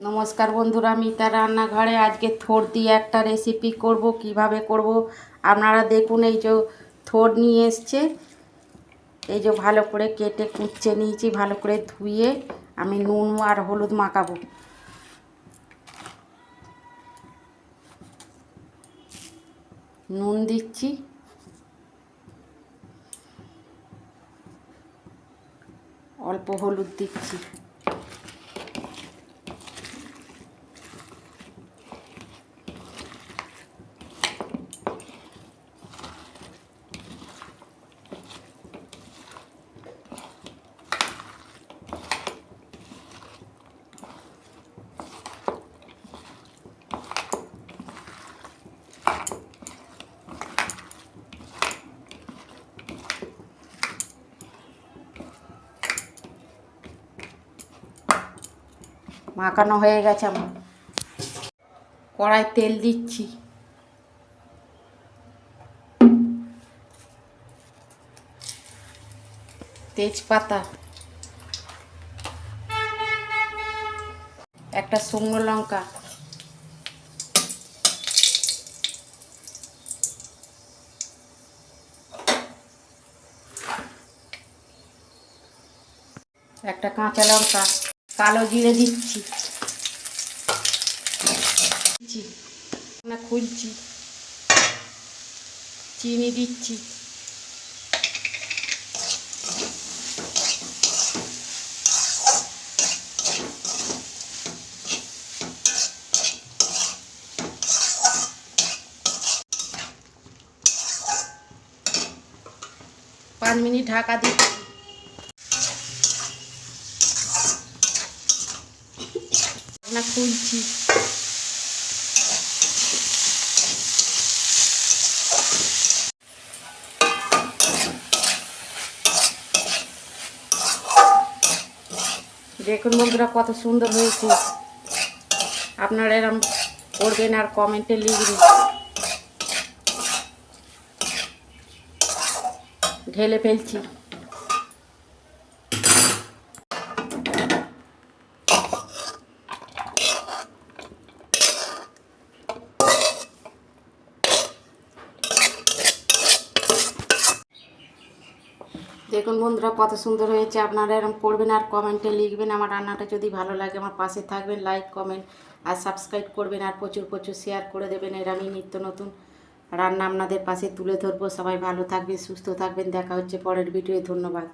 নমস্কার বন্ধুরা, মিতা রান্নাঘরে আজকে থোড় দিয়ে একটা রেসিপি করব। কিভাবে করব আপনারা দেখুন। এই যে থোড় নিয়ে এসছে, এই যে ভালো করে কেটে কুচে নিয়েছি, ভালো করে ধুয়ে আমি নুন আর হলুদ মাখাবো। নুন দিচ্ছি, অল্প হলুদ দিচ্ছি, মাখানো হয়ে গেছে আমার। কড়াই তেল দিচ্ছি, তেজপাতা, একটা শুকনো লঙ্কা, একটা কাঁচা লঙ্কা, কালো জিরে দিচ্ছি, খুলছি, চিনি দিচ্ছি, পাঁচ মিনিট ঢাকা দিচ্ছি, খুলছি, দেখুন বন্ধুরা কত সুন্দর হয়েছে। আপনারা এরকম করবেন আর কমেন্টে লিখবেন। ঢেলে ফেলছি, দেখুন বন্ধুরা কত সুন্দর হয়েছে। আপনারা এরকম করবেন আর কমেন্টে লিখবেন। আমার রান্নাটা যদি ভালো লাগে আমার পাশে থাকবেন, লাইক কমেন্ট আর সাবস্ক্রাইব করবেন, আর প্রচুর প্রচুর শেয়ার করে দেবেন। এর আমি নিত্য নতুন রান্না আপনাদের পাশে তুলে ধরবো। সবাই ভালো থাকবেন, সুস্থ থাকবেন। দেখা হচ্ছে পরের ভিডিওয়ে। ধন্যবাদ।